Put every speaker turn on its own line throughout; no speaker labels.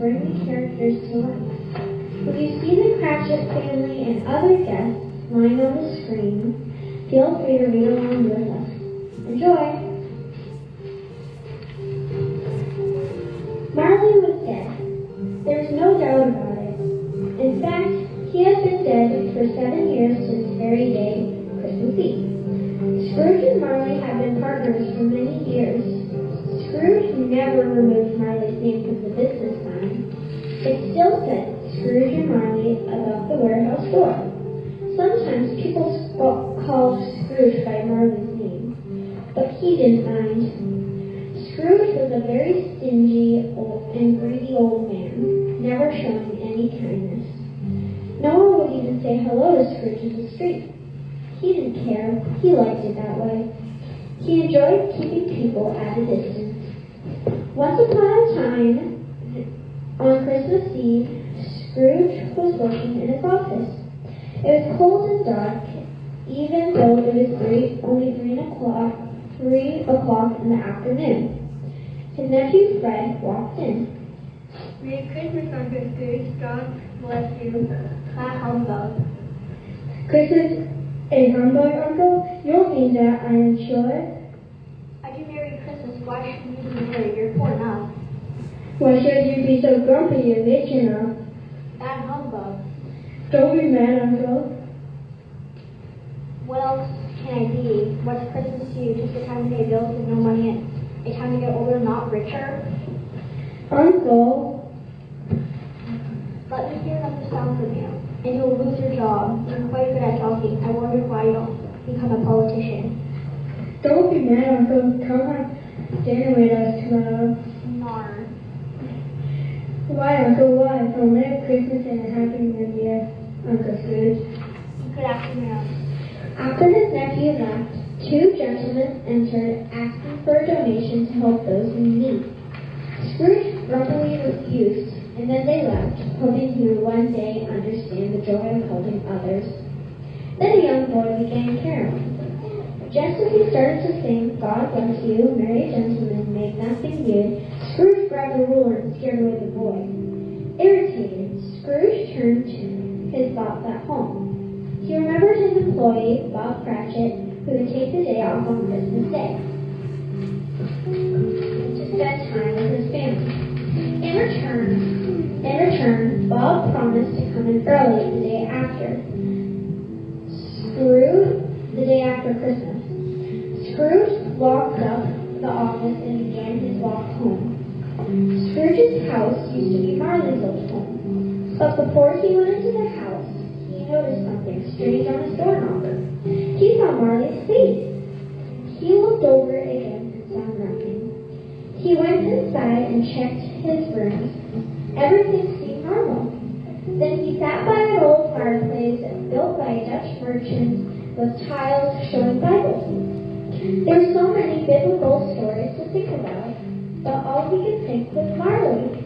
bring the characters to life. When you see the Cratchit family and other guests lying on the screen, feel free to read along with us. Enjoy! Marley was dead. There's no doubt about it. In fact, he has been dead for 7 years since very day, Christmas Eve. Scrooge and Marley have been partners for many years. Scrooge never removed Marley's name from the business sign. It still said Scrooge and Marley above the warehouse door. Sometimes people called Scrooge by Marley's name, but he didn't mind. Scrooge was a very stingy and greedy old man, never showing any kindness. No one would even say hello to Scrooge in the street. He didn't care. He liked it that way. He enjoyed keeping people at a distance. Once upon a time, on Christmas Eve, Scrooge was working in his office. It was cold and dark, even though it was only 3 o'clock in the afternoon. His nephew Fred walked in.
Merry Christmas, Uncle Scrooge. God bless you.
Ah, humbug.
Christmas a humbug, Uncle? You don't mean that, I am sure.
I do Merry Christmas. Why should you be married? You're poor enough.
Why should you be so grumpy? You're rich enough.
That humbug.
Don't be mad, Uncle.
What else can I be? What's Christmas to you? Just a time to pay bills with no money and a time to get older, not richer?
Uncle.
Let me hear another sound from you, and you'll lose your job. You're quite good at talking. I wonder why you don't become a politician.
Don't be mad, Uncle. Come on dinner with us tomorrow.
Nar.
Why, Uncle? Why? So Merry Christmas and a Happy New Year, Uncle Scrooge.
Good afternoon.
After his nephew left, 2 gentlemen entered asking for a donation to help those in need. Scrooge grumpily refused, and then they left, hoping he would one day understand the joy of helping others. Then a young boy began caroling. Just as he started to sing, God bless you, merry gentlemen, make nothing good, Scrooge grabbed a ruler and scared away the boy. Irritated, Scrooge turned his thoughts at home. He remembered his employee, Bob Cratchit, who would take the day off on Christmas Day to spend time with his family. In return, Bob promised to come in early the day after Christmas. Scrooge locked up the office and began his walk home. Scrooge's house used to be Marley's old home, but before he went into the house, he noticed something strange on his door knocker. He saw Marley's face. He looked over it again and saw nothing. He went inside and checked his rooms. Everything seemed normal. Then he sat by an old fireplace built by a Dutch merchant with tiles showing Bibles. There were so many biblical stories to think about, but all he could think was Marley.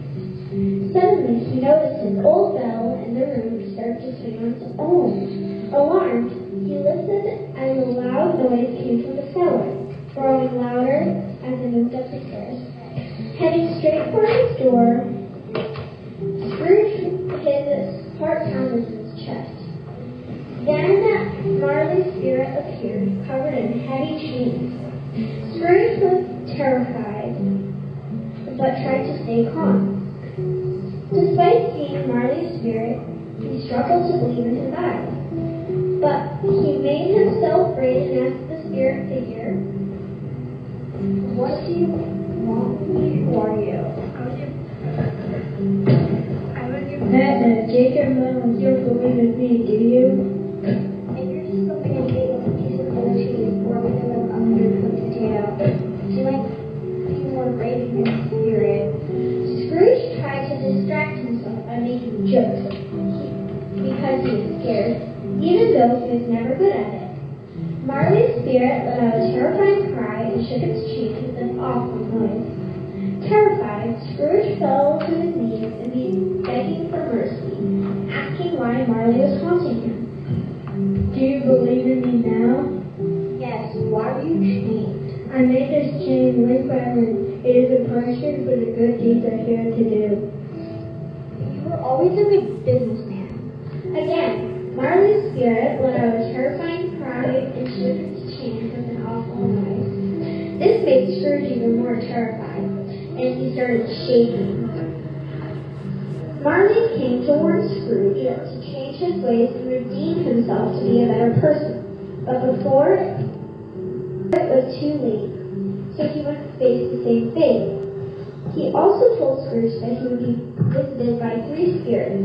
Suddenly he noticed an old bell in the room start to swing on its own. Alarmed, he listened as a loud noise came from the cellar, growing louder as he moved up the stairs. Heading straight for his door, Scrooge, his heart pounded in his chest. Then Marley's spirit appeared, covered in heavy chains. Scrooge was terrified, but tried to stay calm. Despite seeing Marley's spirit, he struggled to believe in his eyes. But he made himself brave and asked the spirit figure, "What do you want me for you?"
Jacob Mullins, you don't believe in me, do you?
If you're just something I made with a piece of old cheese or with an undercooked potato, she might be more brave in your spirit. Scrooge tried to distract himself by making jokes because he was scared, even though he was never good at it. Marley's spirit let out a terrifying cry and shook its cheeks with an awful noise. Terrified, Scrooge fell to his knees and began begging for mercy, asking why Marley was haunting him.
Do you believe in me now?
Yes, why were you chained?
I made this chain link by link. It is a punishment for the good deeds I fear to do.
always a good businessman. Again, Marley's spirit let out a terrifying cry and shook its chains with an awful noise. This made Scrooge even more terrified, and he started shaking. Marley came to warn Scrooge to change his ways and redeem himself to be a better person. But before it was too late, so he wouldn't face the same fate. He also told Scrooge that he would be visited by 3 spirits.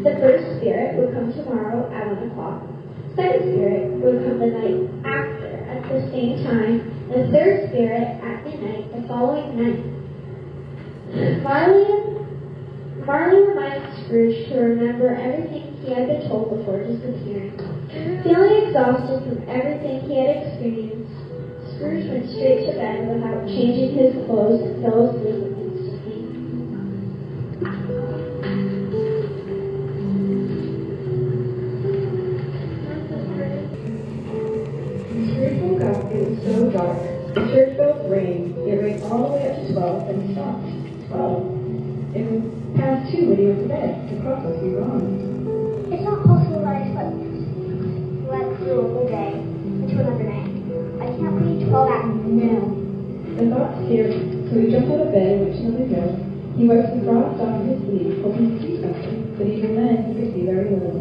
The first spirit would come tomorrow at 1 o'clock. The second spirit would come the night after at the same time. And the third spirit at midnight the following night. Marley reminded Scrooge to remember everything he had been told before disappearing. Feeling exhausted from everything he had experienced, Scrooge went straight to bed without changing his clothes and fell asleep instantly.
Scrooge woke up. It was so dark. The church bells rang. It rang all the way up to 12 and stopped. 12. It was past 2 when he went to bed. The clock must be wrong.
It's not possible that I slept through a whole day into another night. I can't read 12 at noon.
The thought scared him, so he jumped out of bed and went to another bed. He wiped the frost off his sleeve, hoping to see something, but even then he could see very little.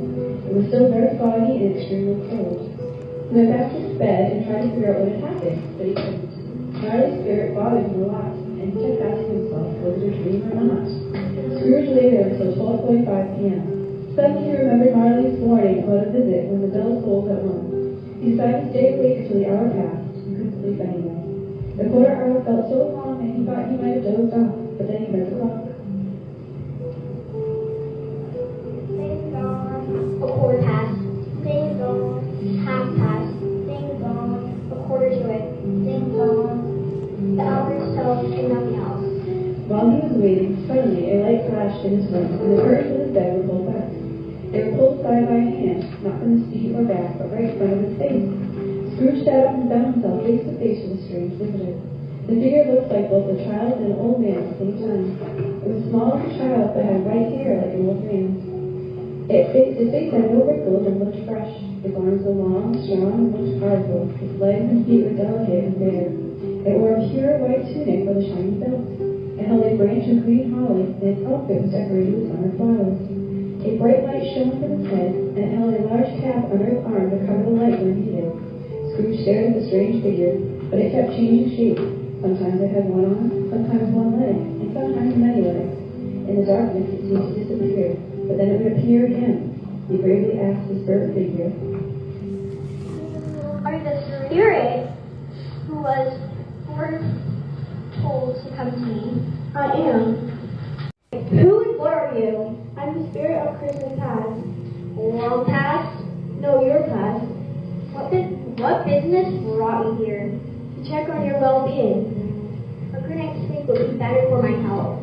It was still very foggy and extremely cold. He went back to his bed and tried to figure out what had happened, but he couldn't. Charlie's spirit bothered him a lot, and he kept asking himself, was it a dream or not? Scrooge lay there until 12:45 p.m. Suddenly he remembered Marley's warning about a visit when the bell tolled at 1. He decided to stay awake until the hour passed and couldn't sleep anyway. The quarter hour felt so long that he thought he might have dozed off, but then he heard the clock.
Ding dong, a quarter past. Ding dong, half past. Ding dong, a quarter to it. Ding dong. The hours settled and nothing else.
While he was waiting, suddenly a light flashed in his room, and the curtains of his bed were pulled back. They were pulled aside by a hand, not from his feet or back, but right in front of his face. Scrooge sat up and found himself face to face with a strange visitor. The figure looked like both a child and an old man at the same time. It was small as a child, but had white hair like an old man's. His face had no wrinkles and looked fresh. His arms were long, strong, and looked powerful. His legs and feet were delicate and bare. It wore a pure white tunic with a shiny belt. It held a branch of green holly, and its outfit was decorated with summer flowers. A bright light shone from its head, and it held a large cap under its arm to cover the light when needed. Scrooge stared at the strange figure, but it kept changing shape. Sometimes it had one arm, sometimes one leg, and sometimes many legs. In the darkness it seemed to disappear, but then it would appear again. He gravely asked the spirit figure,
Are you the spirit who was foretold to come to me?
I am. Who and what are you? I'm the spirit of Christmas past.
Long past?
No, your past.
What business brought you here?
To check on your well-being.
A good night's sleep would be better for my health.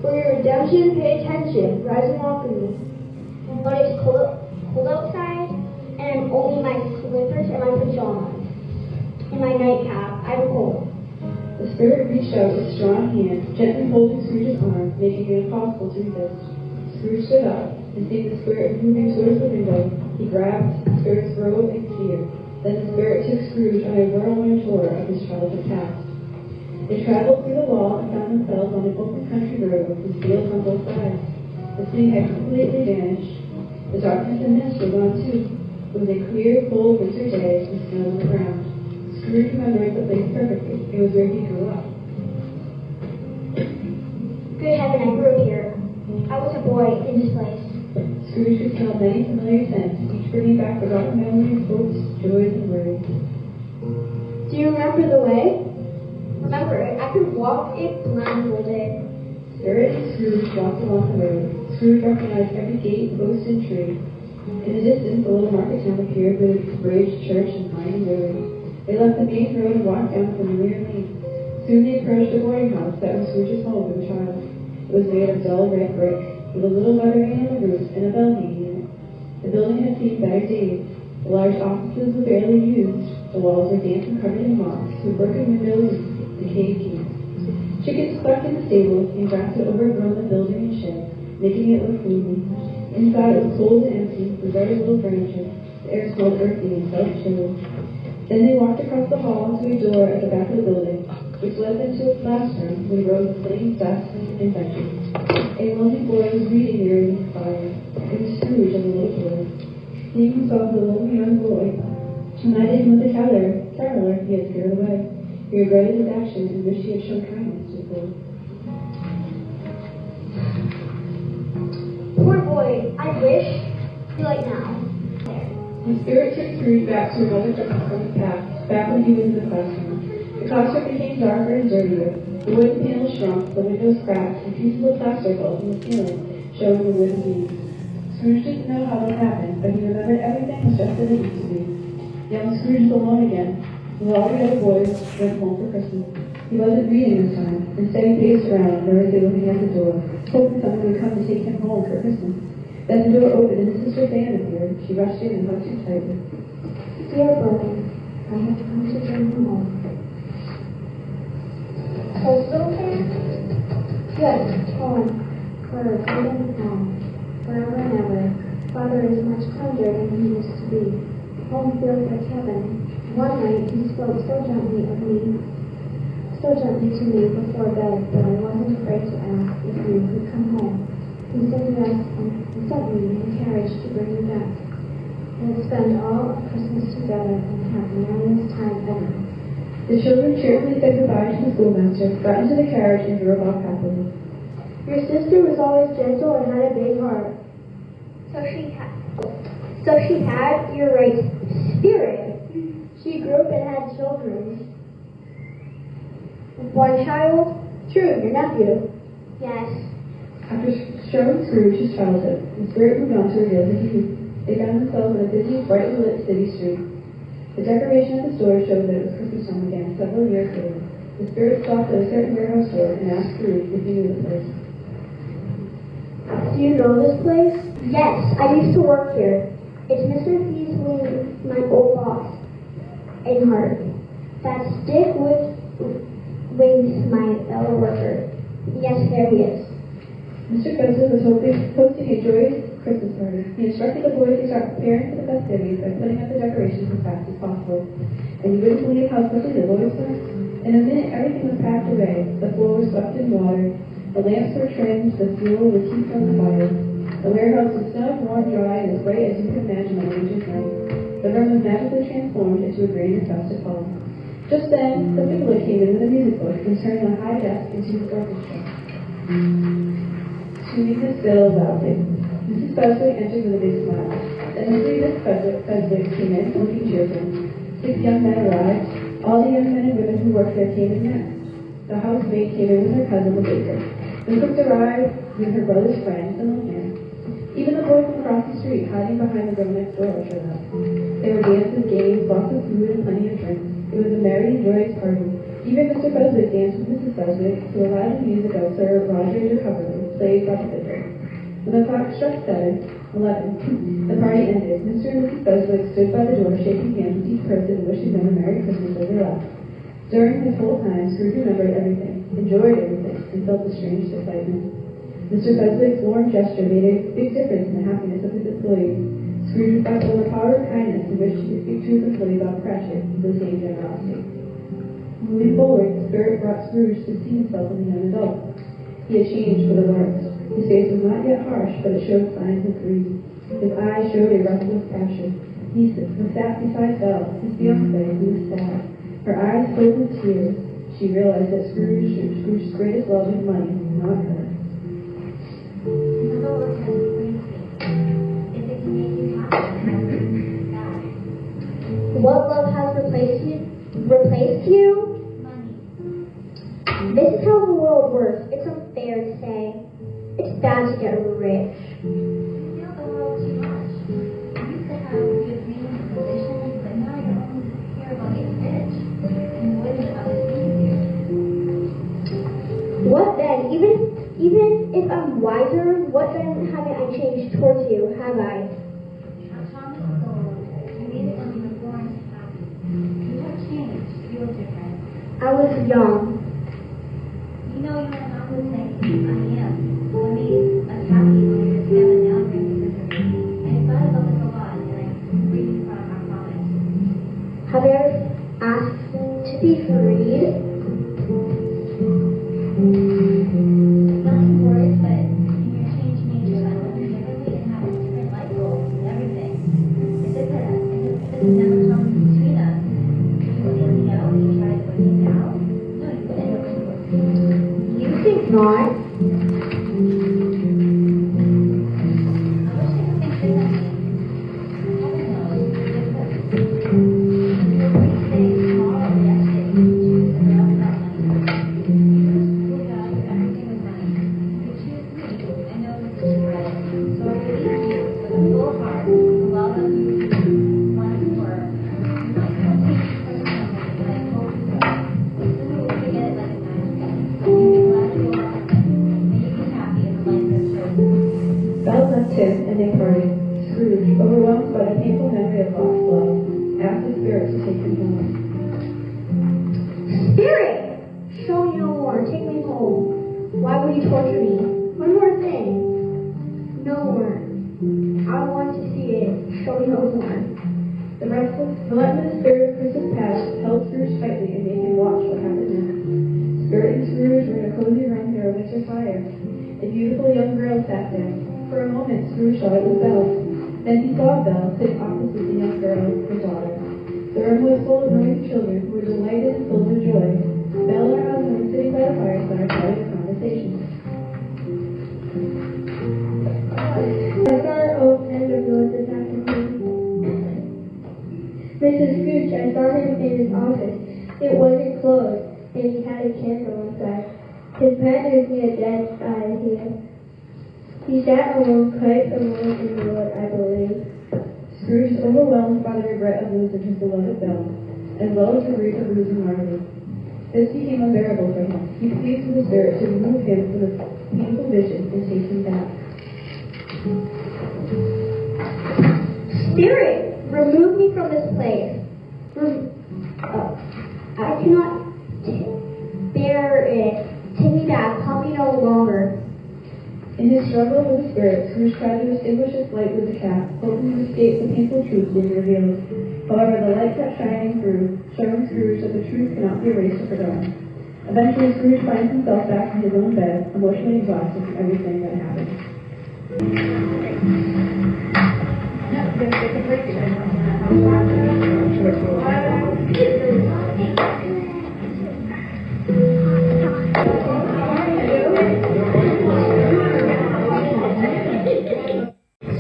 For your redemption, pay attention. Rise and walk with me.
But it's cold outside, and only my slippers and my pajamas. And my nightcap. I'm cold.
The spirit reached out with a strong hand, gently holding Scrooge's arm, making it impossible to resist. Scrooge stood up, and seeing the spirit moving towards the window, he grabbed the spirit's robe and fear. Then the spirit took Scrooge on a whirlwind tour of his childhood past. They traveled through the wall and found themselves on an open country road with fields on both sides. The city had completely vanished. The darkness and mist were gone too. It was a clear, cold winter day with snow on the ground. Scrooge remembered the place perfectly. It was where he grew up.
Good heaven, I grew up here. I was a boy in this place.
Scrooge could smell many familiar scents, each bringing back forgotten memories, hopes, joys, and worries.
Do you remember the way?
Remember, I could walk it blindfolded.
Spirit and Scrooge walked along the road. Scrooge recognized every gate, post, and tree. In the distance, the little market town appeared with its bridge, church, and winding river. They left the main road and walked down familiar lane. Soon they approached a boarding house that was Scrooge's home as a child. It was made of dull red brick, with a little letter hanging on the roof and a bell hanging in it. The building had seen better days. The large offices were barely used. The walls were damp and covered in moss, with broken windows and decayed keys. Chickens clucked in the stables, and grass had overgrown the building and shed. making it look gloomy. Inside it was cold and empty, with very little furniture. The air smelled earthy and felt chilly. Then they walked across the hall to a door at the back of the building, which led them to a classroom with rows of plain desks and benches. A lonely boy was reading near the fire. It was Scrooge and the little boy. Seeing himself the lonely young boy, reminded him of the caroler he had scared away. He regretted his actions and wished he had shown kindness to the boy.
Poor boy, I wish he like now.
The spirit took Scrooge back to another from the past, back when he was in the classroom. The classroom became darker and dirtier. The wooden panels shrunk, the windows cracked, and pieces of plaster fell from the ceiling, showing the wooden beams. Scrooge didn't know how this happened, but he remembered everything was just as it used to be. Young Scrooge was alone again, while all the other boys went home for Christmas. He wasn't reading this time. Instead, he paced around, nervously looking at the door, hoping someone would come to take him home for Christmas. Then the door opened and his sister Anne appeared. She rushed in and hugged him tightly.
Dear brother, I have come to bring you home. Oh, so fast? Yes, home. For good and calm. Forever and ever. Father is much kinder than he used to be. Home feels like heaven. One night he spoke so gently to me before bed that I wasn't afraid to ask if you could come home. He said yes and sent me in a carriage to bring you back. We'll spend all of Christmas together and have the merriest time ever.
The children cheerfully said goodbye to the schoolmaster, got into the carriage, and drove off happily.
Your sister was always gentle and had a big heart. So she had your right spirit. She grew up and had children. One child? True, your nephew. Yes.
After showing Scrooge his childhood, the spirit moved on to reveal his youth. They found themselves in a busy, brightly lit city street. The decoration at the store showed that it was Christmas time again several years later. The spirit stopped at a certain warehouse store and asked Scrooge if he knew the place.
Do you know this place? Yes, I used to work here. It's Mr. Feasley, my old boss. Inhart. That's Dick Wings, my fellow worker. Yes, there he is.
Mr. Feasley was hosting a joyous Christmas party. He instructed the boys to start preparing for the festivities by putting up the decorations as fast as possible. And you wouldn't believe how quickly the boys went. In a minute, everything was packed away. The floor was swept in water. The lamps were trimmed. The fuel was heaped on the fire. The warehouse was snug, warm, dry, and as bright as you could imagine on a winter's night. The room was magically transformed into a grand and festive hall. Just then, the fiddler came in with a music book and turned the high desk into his orchestra. Tuning his fiddle loudly. Mrs. Feasley entered with a big smile. Then Mrs. Feasley came in, looking cheerful. 6 young men arrived. All the young men and women who worked there came in next. The housemaid came in with her cousin, the baker. The cook arrived with her brother's friend, the milkman. Even the boy from across the street, hiding behind the girl next door, showed up. There were dances, games, lots of food, and plenty of drinks. It was a merry, joyous party. Even Mr. Feasley danced with Mrs. Feasley to a lively music of Sir Roger de Coverley, played by the fiddler. When the clock struck 11, the party ended. Mr. and Mrs. Feasley stood by the door, shaking hands with each person and wishing them a Merry Christmas as they left. During this whole time, Scrooge remembered everything, enjoyed everything, and felt the strangest excitement. Mr. Feasley's warm gesture made a big difference in the happiness of his employees. Scrooge felt overpowered kindness and wished he could speak to his employees about Cratchit with the same generosity. Moving forward, the spirit brought Scrooge to see himself as a young adult. He had changed for the worse. His face was not yet harsh, but it showed signs of grief. His eyes showed a restless passion. He sat beside Belle, his fiancée, who was sad. Her eyes filled with tears. She realized that Scrooge's greatest love was money, not her.
Another word has replaced you. If it can make you happy, God.
What love has replaced you? Replaced you?
Money.
This is how the world works. It's unfair to say. It's bad to get rich.
You feel the world too much. You used to have good dreams and positions, but now you only care about getting rich. And what is it others think you?
What then? Even if I'm wiser, what then haven't I changed towards you, have I?
Not Thomas Gold. You made it when you were born to happy. You have changed. You look different.
I was young.
You know you are not the same I am. What made us happy
him, and they parted. Scrooge, overwhelmed by the painful memory of lost love, asked the spirit to take him home.
Spirit! Show me no more. Take me home. Why would you torture me? One more thing. No more. I want to see it. Show me no more.
The relentless spirit of Christmas past held Scrooge tightly and made him watch what happened next. Spirit and Scrooge were in a cozy room near a winter fire. A beautiful young girl sat there. For a moment, Scrooge thought it was Belle. Then he saw Belle sitting opposite the young girl, her daughter. The room was full of noisy children who were delighted and filled with joy. Belle and her husband were sitting by the fireside having a conversation.
I saw an old friend of yours this afternoon. Mrs. Scrooge, I saw him in his office. It wasn't closed, and he had a candle inside. His pen is near dead here. He sat alone, quite alone in the wood, I believe.
Scrooge was overwhelmed by the regret of losing his beloved Belle, as well as the grief of losing Marley. This became unbearable for him. He pleaded with the spirit to remove him from the painful vision and take him back.
Spirit! Remove me from this place. I cannot bear it. Take me back. Help me no longer.
In his struggle with the spirit, Scrooge tried to extinguish its light with the cap, hoping to escape the painful truth being revealed. However, the light kept shining through, showing Scrooge that the truth cannot be erased or forgotten. Eventually, Scrooge finds himself back in his own bed, emotionally exhausted from everything that happened.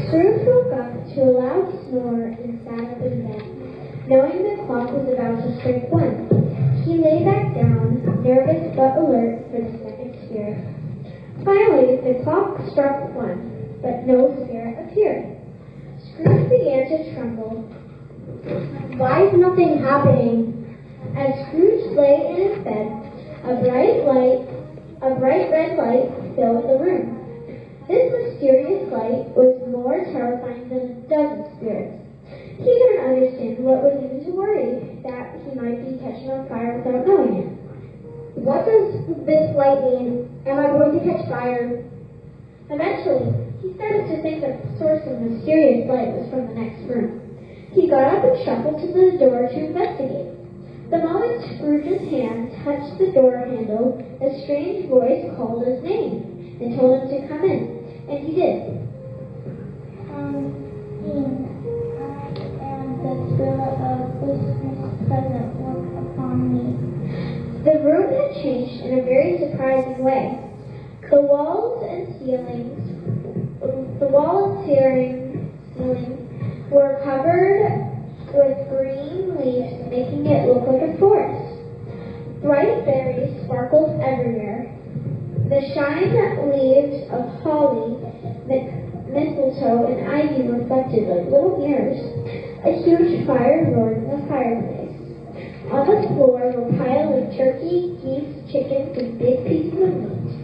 Scrooge woke up to a loud snore and sat up in bed, knowing the clock was about to strike 1. He lay back down, nervous but alert for the second spirit. Finally, the clock struck 1, but no spirit appeared. Scrooge began to tremble. Why is nothing happening? As Scrooge lay in his bed, a bright red light filled the room. This mysterious light was more terrifying than a dozen spirits. He couldn't understand what was even to worry, that he might be catching on fire without knowing it. What does this light mean? Am I going to catch fire? Eventually, he started to think that the source of the mysterious light was from the next room. He got up and shuffled to the door to investigate. The moment Scrooge's hand touched the door handle, a strange voice called his name and told him to come in, and he did.
And the spirit of Christmas present work upon me.
The room had changed in a very surprising way. The walls and ceiling were covered with green leaves, making it look like a forest. Bright berries sparkled everywhere. The shine leaves of holly, mistletoe, and ivy reflected like little mirrors. A huge fire roared in the fireplace. On the floor were piles of turkey, geese, chickens, and big pieces of meat.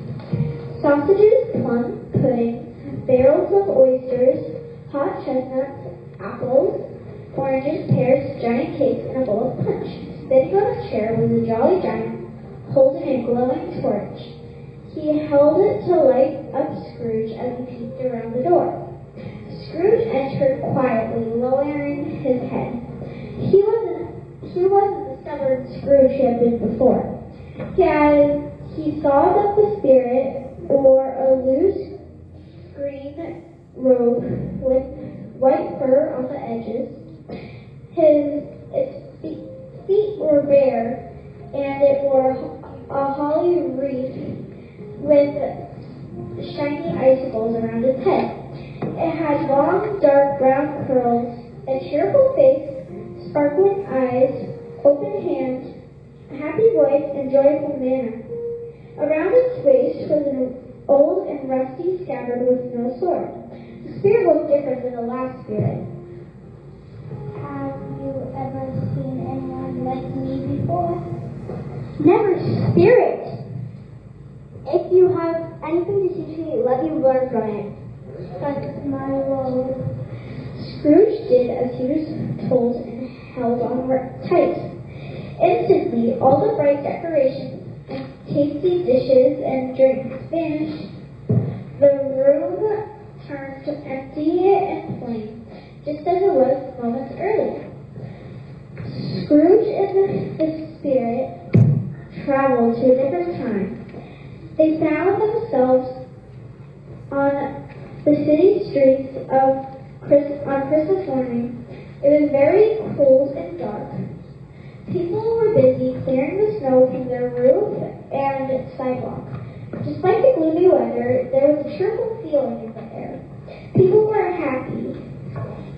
Sausages, plum pudding, barrels of oysters, hot chestnuts, apples, oranges, pears, giant cakes, and a bowl of punch. Sitting on a chair was a jolly giant, holding a glowing torch. He held it to light up Scrooge as he peeked around the door. Scrooge entered quietly, lowering his head. He wasn't the stubborn Scrooge he had been before. He saw that the spirit wore a loose green robe with white fur on the edges. Its feet were bare, and it wore a holly wreath with shiny icicles around its head. It had long, dark brown curls, a cheerful face, sparkling eyes, open hands, a happy voice, and joyful manner. Around its waist was an old and rusty scabbard with no sword. The spirit was different than the last spirit.
Have you ever seen anyone like me before?
Never, spirit! If you have anything to teach me, let me learn from it. That's my load. Scrooge did as he was told and held on tight. Instantly, all the bright decorations and tasty dishes and drinks vanished. The room turned empty and plain, just as it was moments earlier. Scrooge and the spirit traveled to a different time. They found themselves on the city streets on Christmas morning. It was very cold and dark. People were busy clearing the snow from their roof and sidewalk. Despite the gloomy weather, there was a cheerful feeling in the air. People were happy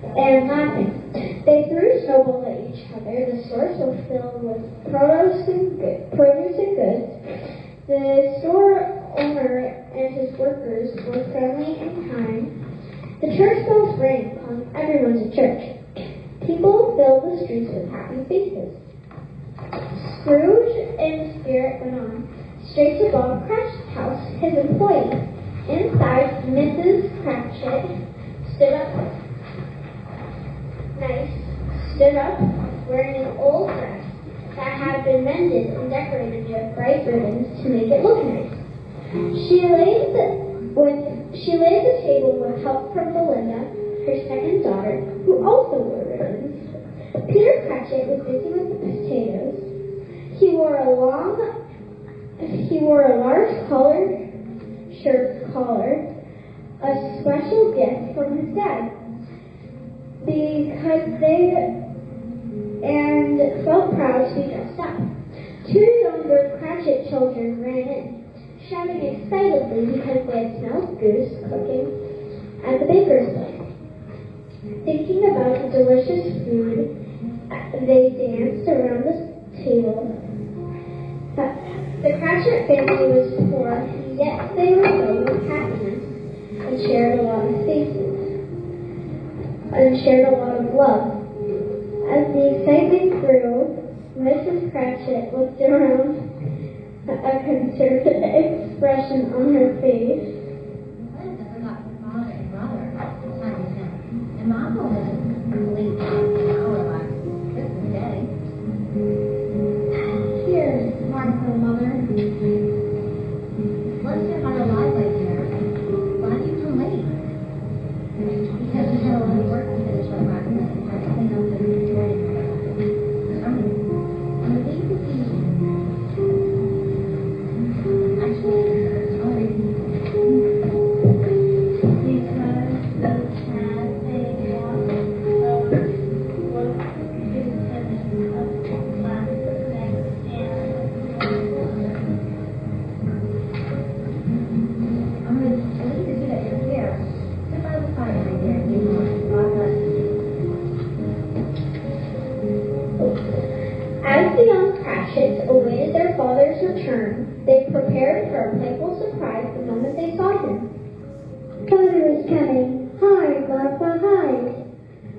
and laughing. They threw snowballs at each other. The stores were filled with produce and goods. The store owner and his workers were friendly and kind. The church bells rang calling everyone to church. People filled the streets with happy faces. Scrooge and the spirit went on, straight to Bob Cratchit's house, his employee. Inside, Mrs. Cratchit stood up, wearing an old dress that had been mended and decorated with bright ribbons to make it look nice. She laid the table with help from Belinda, her second daughter, who also wore ribbons. Peter Cratchit was busy with the potatoes. He wore a large shirt collar, a special gift from his dad, and felt proud to be dressed up. Two younger Cratchit children ran in, shouting excitedly because they had smelled goose cooking at the baker's place. Thinking about the delicious food, they danced around the table. The Cratchit family was poor, yet they were filled with happiness and shared a lot of love. As the excitement grew, Mrs. Cratchit looked around, a concerned expression on her face.
Linda forgot her father and brother, Tiny Tim, and Mom told us to leave an hour last Christmas Day. Here, Martha, Mother. Bless your heart alive, my dear. Why did you come late? Because we had a lot of work to finish up last night and had to clean up the morning. I'm a big confusion. Actually, sorry.
As the young Cratchits awaited their father's return, they prepared for a playful surprise the moment they saw him.
Father is coming. Hide, Martha, hide.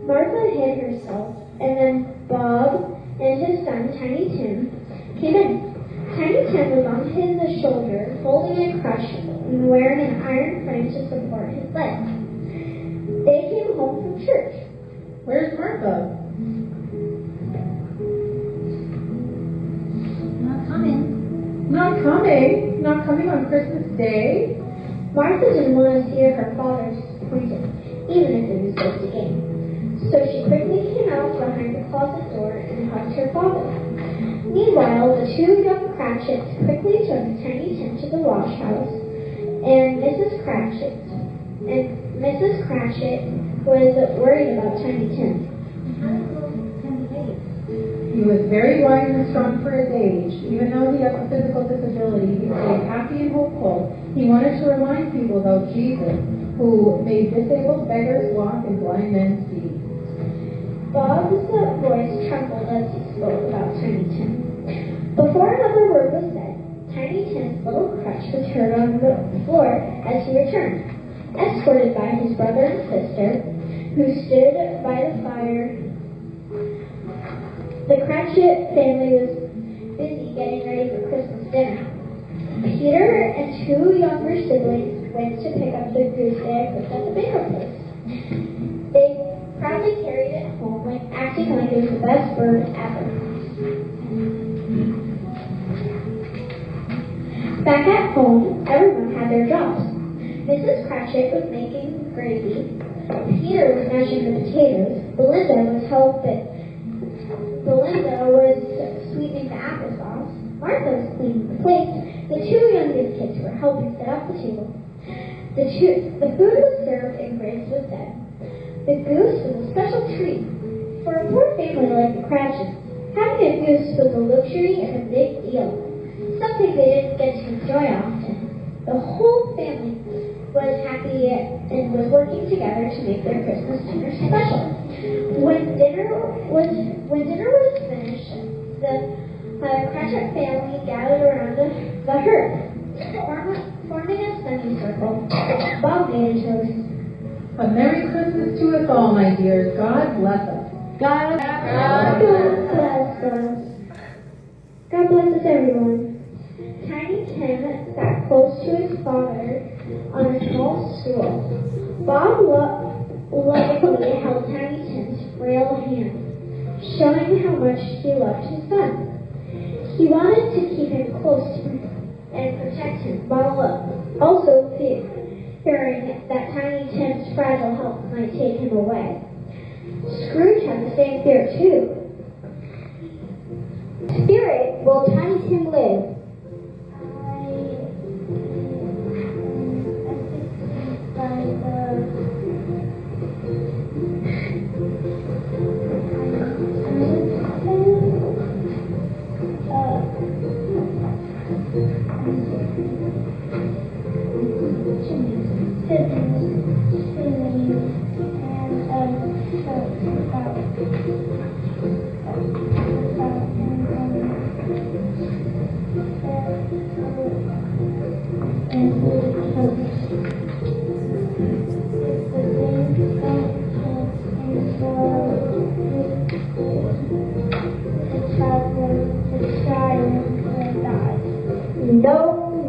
Martha hid herself, and then Bob and his son, Tiny Tim, came in. Tiny Tim was on his shoulder, holding a crutch and wearing an iron frame to support his legs. They came home from church.
Where's Martha?
Not coming.
Not coming on Christmas Day?
Martha didn't want to see her father disappointed, even if it was just a game. So she quickly came out behind the closet door and hugged her father. Meanwhile, the two young Cratchits quickly took Tiny Tim to the wash house, and Mrs. Cratchit was worried about Tiny Tim.
How did little Tim behave?
He was very wise and strong for his age. Even though he had a physical disability, he stayed happy and hopeful. He wanted to remind people about Jesus, who made disabled beggars walk and blind men see.
Bob's voice trembled as he spoke about Tiny Tim. Before another word was said, Tiny Tim's little crutch was heard on the floor as he returned, escorted by his brother and sister, who stood by the fire. The Cratchit family was busy getting ready for Christmas dinner. Peter and two younger siblings went to pick up the goose they had cooked at the baker place. They proudly carried it home, acting like it was the best bird ever. Back at home, everyone had their jobs. Mrs. Cratchit was making gravy. Peter was mashing the potatoes. Belinda was sweeping the applesauce. Martha was cleaning the plates. The two youngest kids were helping set up the table. The food was served and Grace was fed. The goose was a special treat. For a poor family like the Cratchits, having a goose was a luxury and a big deal. Something they didn't get to enjoy often. The whole family was happy and was working together to make their Christmas dinner special. When dinner was finished, the Cratchit family gathered around the hearth, forming a semicircle. Bob made a toast.
A Merry Christmas to us all, my dears. God bless us.
God bless us. God bless us, everyone.
Tiny Tim sat close to his father on a small stool. Bob lovingly held Tiny Tim's frail hand, showing how much he loved his son. He wanted to keep him close to him and protect him, while also fearing that Tiny Tim's fragile health might take him away. Scrooge had the same fear too. Spirit, will Tiny Tim live?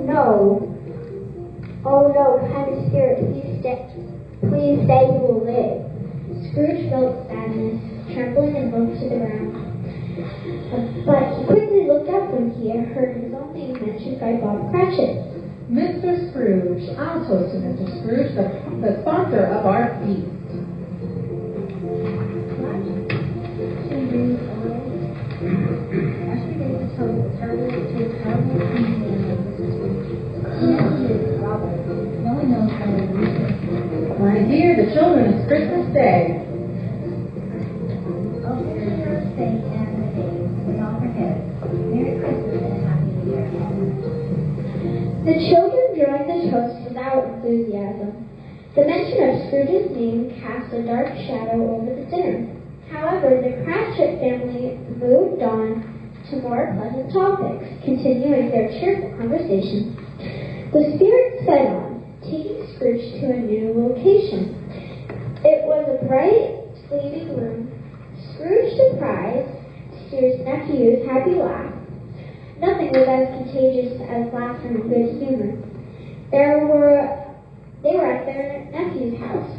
No. Oh no, kind spirit, please say you will live. Scrooge felt sadness, trembling and looked to the ground. But he quickly looked up when he had heard his own name mentioned by Bob Cratchit.
Mr. Scrooge, I'll toast to Mr. Scrooge, the sponsor of our feast. My dear, the children, it's Christmas Day.
Oh, here's your steak and the days. We don't forget. Merry Christmas and a Happy New Year.
The children joined the toast without enthusiasm. The mention of Scrooge's name cast a dark shadow over the dinner. However, the Cratchit family moved on to more pleasant topics, continuing their cheerful conversation. The spirit sped on, taking Scrooge to a new location. It was a bright, gleaming room. Scrooge, surprised to hear his nephew's happy laugh. Nothing was as contagious as laughter and good humor. They were at their nephew's house.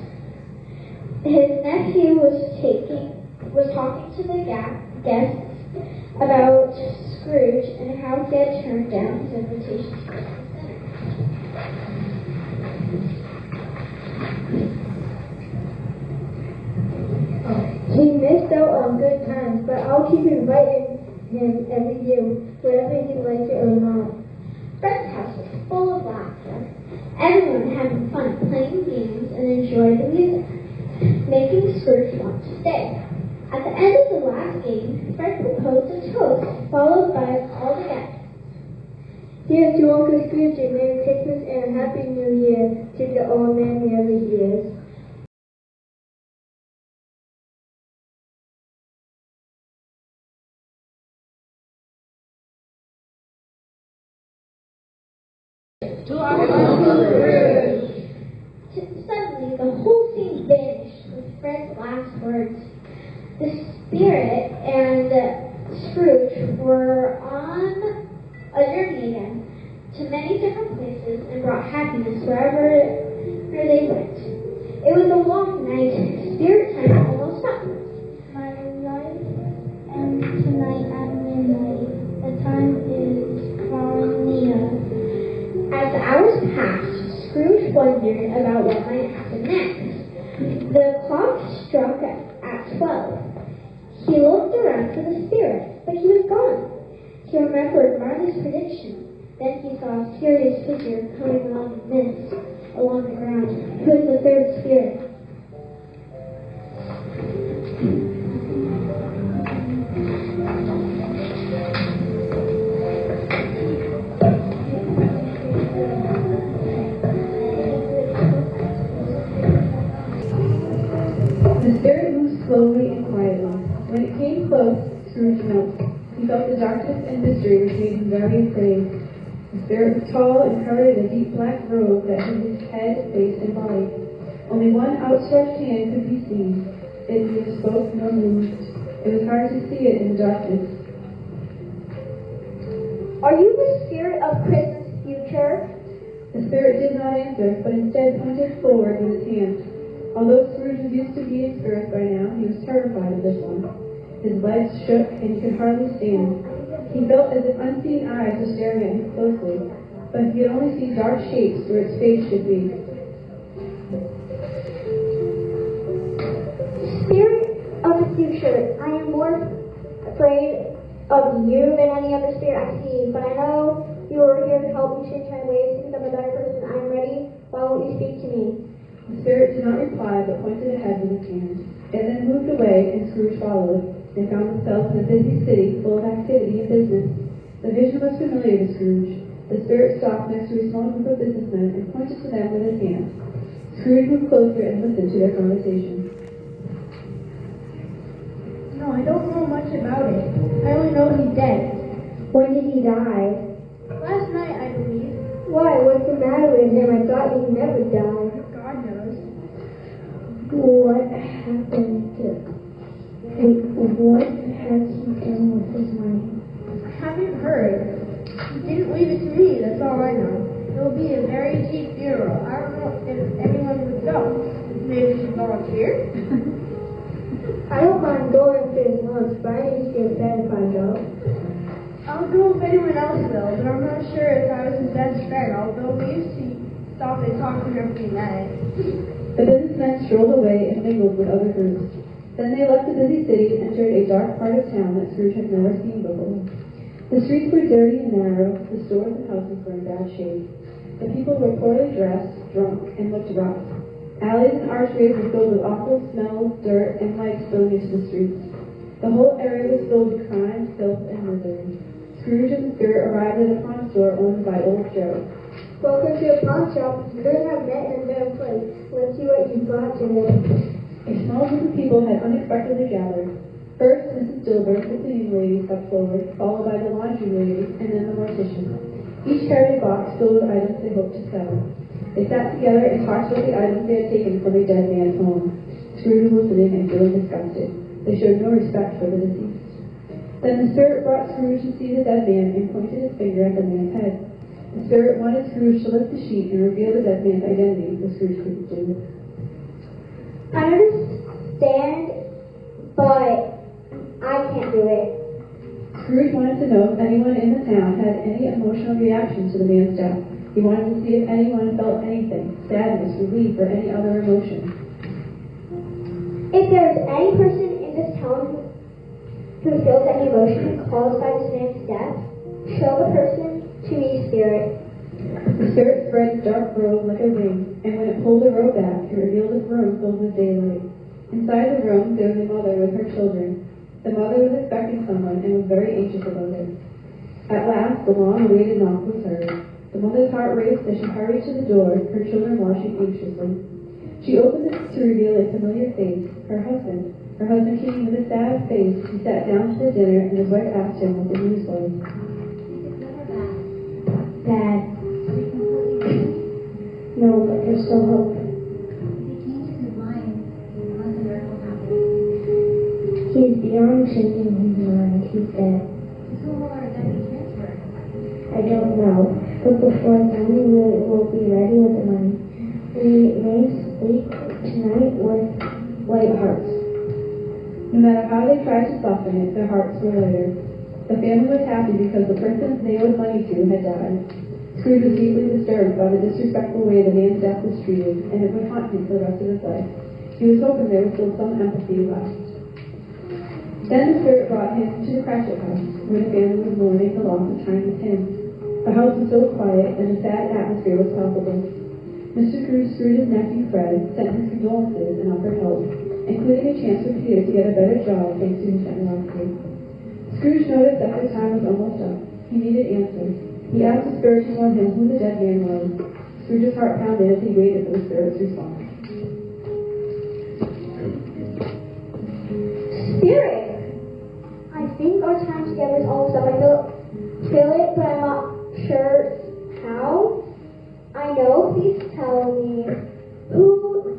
His nephew was talking to the guests about Scrooge and how he had turned down his invitation to Christmas dinner.
He missed out on good times, but I'll keep inviting him every year, whether he likes it or not.
Fred's house was full of laughter. Everyone having fun playing games and enjoyed the music, making Scrooge want to stay. At the end of the last game, Fred proposed a toast, followed by all the guests.
Here's to Uncle Scrooge and Merry Christmas and a Happy New Year to the old man never years.
Suddenly, the whole scene vanished with Fred's last words. The spirit and Scrooge were on a journey again to many different places and brought happiness wherever they about what might happen next. The clock struck at 12. He looked around for the spirit, but he was gone. He remembered Marley's prediction. Then he saw a serious figure coming along the mist, along the ground. It was the third spirit.
The spirit moved slowly and quietly. When it came close, Scrooge knelt. He felt the darkness and mystery which made him very afraid. The spirit was tall and covered in a deep black robe that hid his head, face, and body. Only one outstretched hand could be seen. It neither spoke nor moved. It was hard to see it in the darkness.
Are you the spirit of Christmas future?
The spirit did not answer, but instead pointed forward with his hand. Although Scrooge was used to meeting spirits by now, he was terrified of this one. His legs shook, and he could hardly stand. He felt as if unseen eyes were staring at him closely, but he could only see dark shapes where its face should be.
Spirit of the future, I am more afraid of you than any other spirit I've seen, but I know you are here to help me change my ways to become a better person. I am ready. Why won't you speak to me?
The spirit did not reply, but pointed ahead with his hand. It then moved away, and Scrooge followed. They found themselves in a busy city full of activity and business. The vision was familiar to Scrooge. The spirit stopped next to a small group of businessmen and pointed to them with his hand. Scrooge moved closer and listened to their conversation.
No, I don't know much about it. I only know he's dead.
When did he die?
Last night, I believe.
Why? What's the matter with him? I thought he never died.
God knows.
What happened to... What has he done with his money?
I haven't heard. He didn't leave it to me, that's all I know. It will be a very cheap funeral. I don't know if anyone would go. Maybe we should volunteer?
I don't mind going for his lunch, but I need to get fed if I go.
I'll go if anyone else will, but I'm not sure if I was his best friend, although we used to stop and talk to him every night.
The businessmen strolled away and mingled with other groups. Then they left the busy city and entered a dark part of town that Scrooge had never seen before. The streets were dirty and narrow, the stores and houses were in bad shape. The people were poorly dressed, drunk, and looked rough. Alleys and archways were filled with awful smells, dirt, and lights spilling into the streets. The whole area was filled with crime, filth, and misery. Scrooge and the spirit arrived at a pawn store owned by Old Joe.
Welcome to a pawn shop. It's good to have met in a better place. Let's see what you brought today.
A small group of people had unexpectedly gathered. First, Mrs. Dilber, the cleaning lady, stepped forward, followed by the laundry lady, and then the mortician. Each carried a box filled with items they hoped to sell. They sat together and talked about the items they had taken from a dead man's home. Scrooge was listening and feeling disgusted. They showed no respect for the deceased. Then the spirit brought Scrooge to see the dead man and pointed his finger at the man's head. The spirit wanted Scrooge to lift the sheet and reveal the dead man's identity, but Scrooge couldn't do it.
I understand, but I can't do it.
Scrooge wanted to know if anyone in the town had any emotional reaction to the man's death. He wanted to see if anyone felt anything, sadness, relief, or any other emotion.
If there is any person in this town who feels any emotion caused by this man's death, show the person to me, spirit.
The spirit spread its dark robe like a ring, and when it pulled the robe back, it revealed a room filled with daylight. Inside the room, there was a mother with her children. The mother was expecting someone and was very anxious about it. At last, the long-awaited knock was heard. The mother's heart raced as she hurried to the door, her children watching anxiously. She opened it to reveal a familiar face, her husband. Her husband came with a sad face. He sat down to the dinner, and his wife asked him what the news was.
Bad. No, but there's still hope. He's beyond changing his mind. He's dead. I don't know, but before then we will be ready with the money. We may sleep tonight with light hearts.
No matter how they tried to soften it, their hearts were lighter. The family was happy because the person they owed money to had died. Scrooge was deeply disturbed by the disrespectful way the man's death was treated, and it would haunt him for the rest of his life. He was hoping there was still some empathy left. Then the spirit brought him to the Cratchit house, where the family was mourning the loss of Tiny Tim. The house was so quiet, and a sad atmosphere was palpable. Mr. Scrooge's nephew Fred sent his condolences and offered help, including a chance for Peter to get a better job thanks to his generosity. Scrooge noticed that the time was almost up. He needed answers. He asked the spirit to tell him who the dead man was. Scrooge's heart pounded as he waited for the spirit's response.
Spirit! I think our time together is almost up. I feel it, but I'm not sure how. I know, please tell me. Who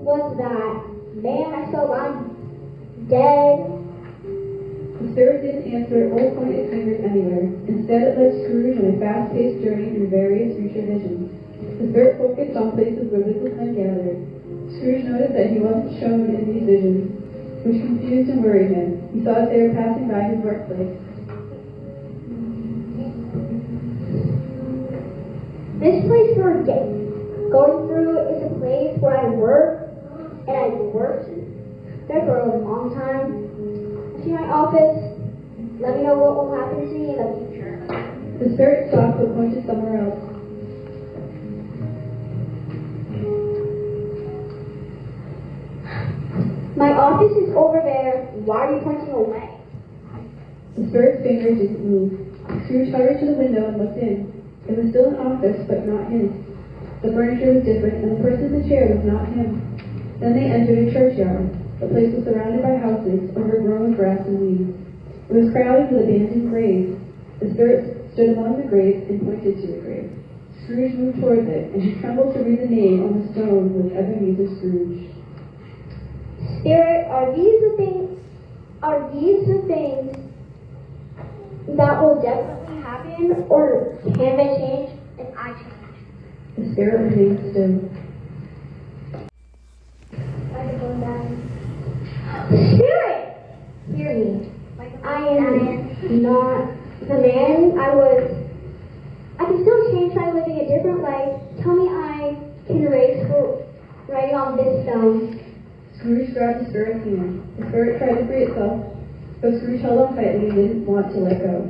was that man I saw lying dead?
The spirit didn't answer or point its fingers anywhere. Instead, it led Scrooge on a fast-paced journey through various future visions. The spirit focused on places where businessmen gathered. Scrooge noticed that he wasn't shown in these visions, which confused and worried him. He thought they were passing by his workplace.
This place we're going through is a place where I work, and I've worked there for a long time. I see my office. Let me know what will happen to me in the future.
The spirit stopped but pointed somewhere else.
My office is over there. Why are you pointing away?
The spirit's finger didn't move. Scrooge hurried to the window and looked in. It was still an office, but not his. The furniture was different, and the person in the chair was not him. Then they entered a churchyard. The place was surrounded by houses, overgrown with grass and weeds. It was crowded with abandoned graves. The spirit stood among the graves and pointed to the grave. Scrooge moved towards it, and he trembled to read the name on the stone with Ebenezer Scrooge.
Spirit, are these the things that will definitely happen, or can they change if I change?
The spirit remained still.
Spirit! Hear me. I am not the man I was. I can still change by living a different life. Tell me I can erase for writing on this stone.
Scrooge grabbed the spirit's hand. The spirit tried to free itself, but Scrooge held on tightly and didn't want to let go.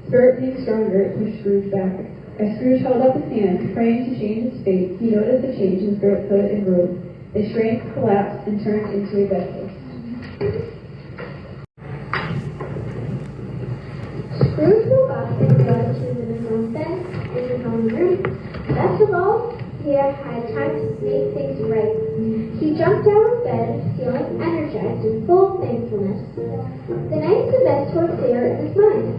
Spirit being stronger, it pushed Scrooge back. As Scrooge held up his hand, praying to change his fate, he noticed a change in Spirit's hood and robe. They shrank, collapsed, and turned into a bedpost.
Scrooge woke up and realized he was in his own bed in his own room. Best of all, he had time to make things right. He jumped out of bed, feeling energized and full of thankfulness. The night's events were clear in his mind.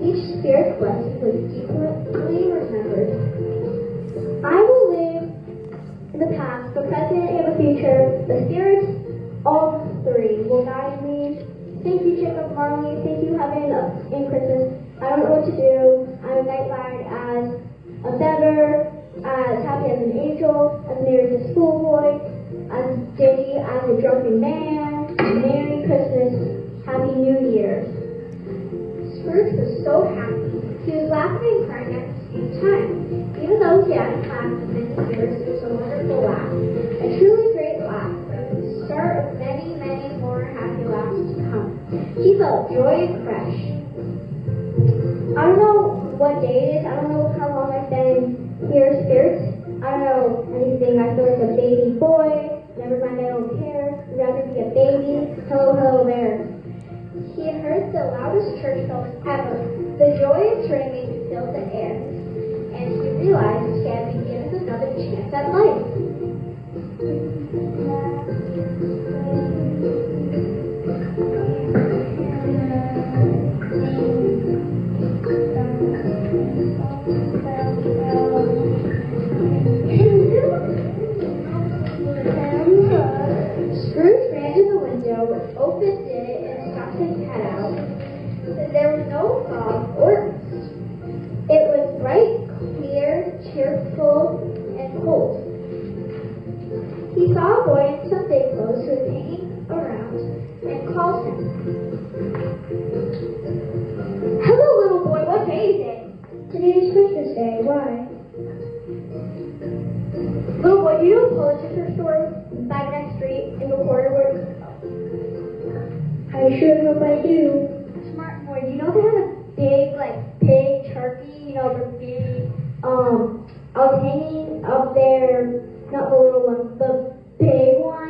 Each spirit's blessing was deeply remembered. I will live in the past, the present, and the future. The spirits, all three, will guide me. Thank you, Jacob Marley. Thank you, Heaven and Christmas. I don't know what to do. I'm night-eyed as a feather, as happy as an angel, as merry as a schoolboy, as giddy as a drunken man. Merry Christmas. Happy New Year. Scrooge was so happy. He was laughing and crying at the same time. Even though he hadn't laughed in many years, it was a wonderful laugh. A truly great laugh. The start of many, many more happy laughs to come. He felt joy and fresh. I don't know what day it is. I don't know how long I've been here, spirits. I don't know anything. I feel like a baby boy. Never mind, I don't care. I'd rather be a baby. Hello, hello there. He heard the loudest church bells ever. The joyous ringing filled the air, and he realized he had been given another chance at life. Scrooge ran to the window, opened it, and stuck his head out. There was no fog or mist. It was bright, clear, cheerful, and cold. He saw a boy in Sunday clothes who was hanging around and called him. Hello, little boy, what day is it? Today is Christmas, Little boy, do you know the Pulitzer store back next street in the corner where I sure hope I do. Smart boy, do you know they have a big turkey, the big, I was hanging up there, not the little one, the big one,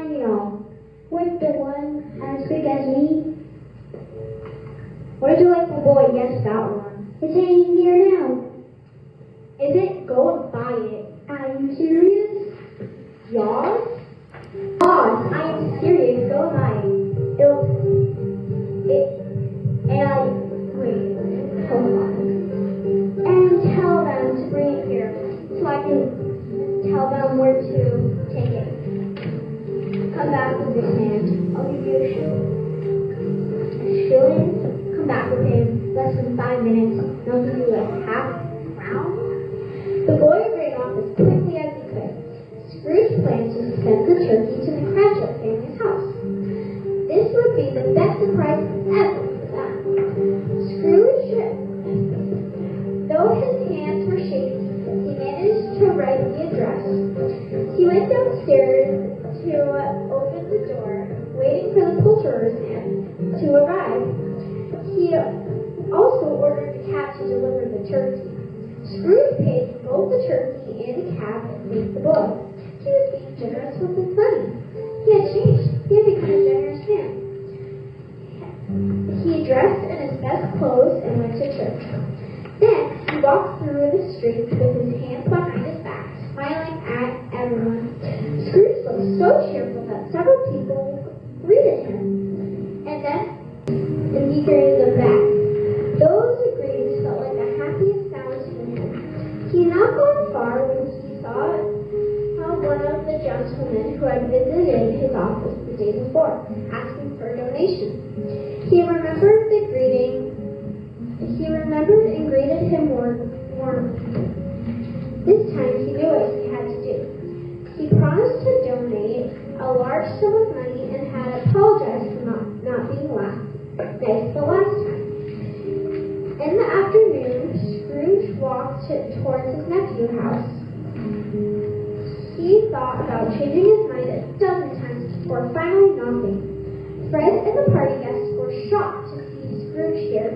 What's the one as big as me? What did you like the boy? Yes, that one. It's hanging here now. Is it? Go and buy it. Are you serious? Yours? Yours. I am serious. Go and buy it. Hold on. And tell them to bring it here so I can tell them where to take it. Come back with this hand. I'll give you a shilling. Come back with him. Less than 5 minutes. And I'll give you a half-crown. The boy ran off as quickly as he could. Scrooge planned to send the turkey to the Cratchit family's house. This would be the best surprise ever for them. Scrooge, though his hands were shaking, he managed to write the address. He went downstairs to open the door, waiting for the poulterer's man to arrive. He also ordered the cab to deliver the turkey. Scrooge paid both the turkey and the cab and thanked the boy. He was being generous with his money. He had changed. He had become a generous man. He dressed in his best clothes and went to church. Then he walked through the streets with his hands behind his back, smiling at everyone. Scrooge looked so cheerful that several people greeted him. And he greeted them back. Those greetings felt like the happiest sounds to him. He had not gone far when he saw one of the gentlemen who had visited his office the day before, asking for a donation. He remembered and greeted him warmly. This time he knew what he had to do. He promised to donate a large sum of money and had apologized for not being nice the last time. In the afternoon, Scrooge walked towards his nephew's house. He thought about changing his mind a dozen times before finally knocking. Fred and the party guests were shocked to see Scrooge here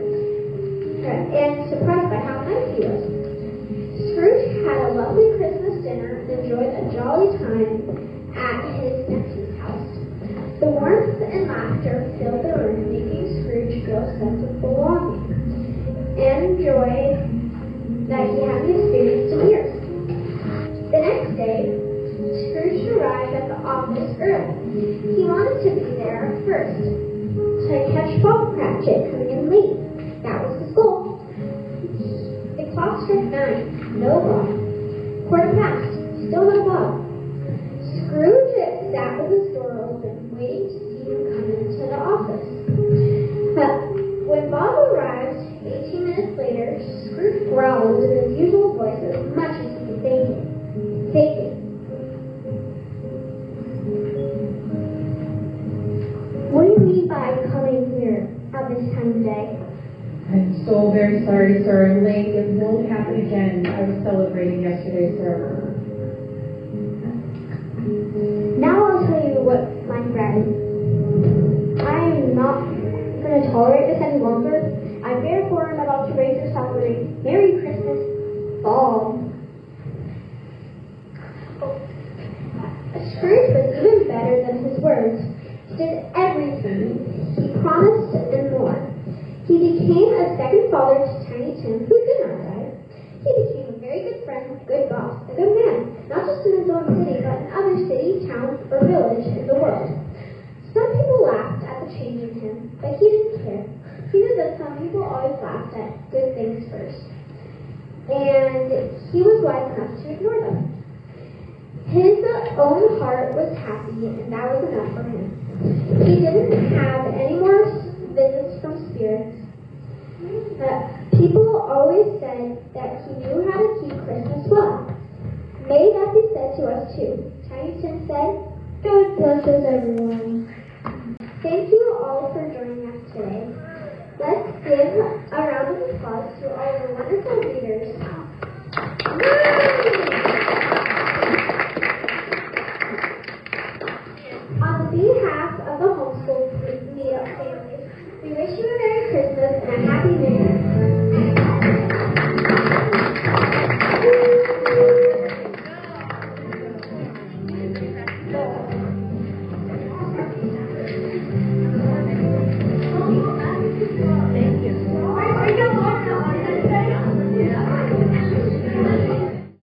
and surprised by how nice he was. Scrooge had a lovely Christmas dinner and enjoyed a jolly time at his nephew's house. The warmth and laughter filled the room, making Scrooge feel a sense of belonging and joy that he hadn't experienced in years. The next day, Scrooge arrived at the office early. He wanted to be there first to catch Bob Cratchit coming in late. That was his goal. The clock struck 9. No Bob. 1:15. Still no Bob. Scrooge sat with his door open, waiting to see him come into the office. But when Bob arrived 18 minutes later, Scrooge growled in his usual voice as much as he could take it. What do you mean by coming here at this time of day?
I'm so very sorry, sir. I'm late. It won't happen again. I was celebrating yesterday, sir.
Now I'll tell you what, my friend. I am not going to tolerate this any longer. I therefore am about to raise your salary. Merry Christmas, Bob. Scrooge was even better than his words. He did everything he promised and more. He became a second father to Tiny Tim, who did not die. He became a very good friend, a good boss, a good man, not just in his own city, but in other city, town, or village in the world. Some people laughed at the change in him, but he didn't care. He knew that some people always laughed at good things first, and he was wise enough to ignore them. His own heart was happy, and that was enough for him. He didn't have any more visits from spirits. People always said that he knew how to keep Christmas well. May that be said to us too. Tiny Tim said, God bless us, everyone. Thank you all for joining us today. Let's give a round of applause to all the wonderful readers. Yay!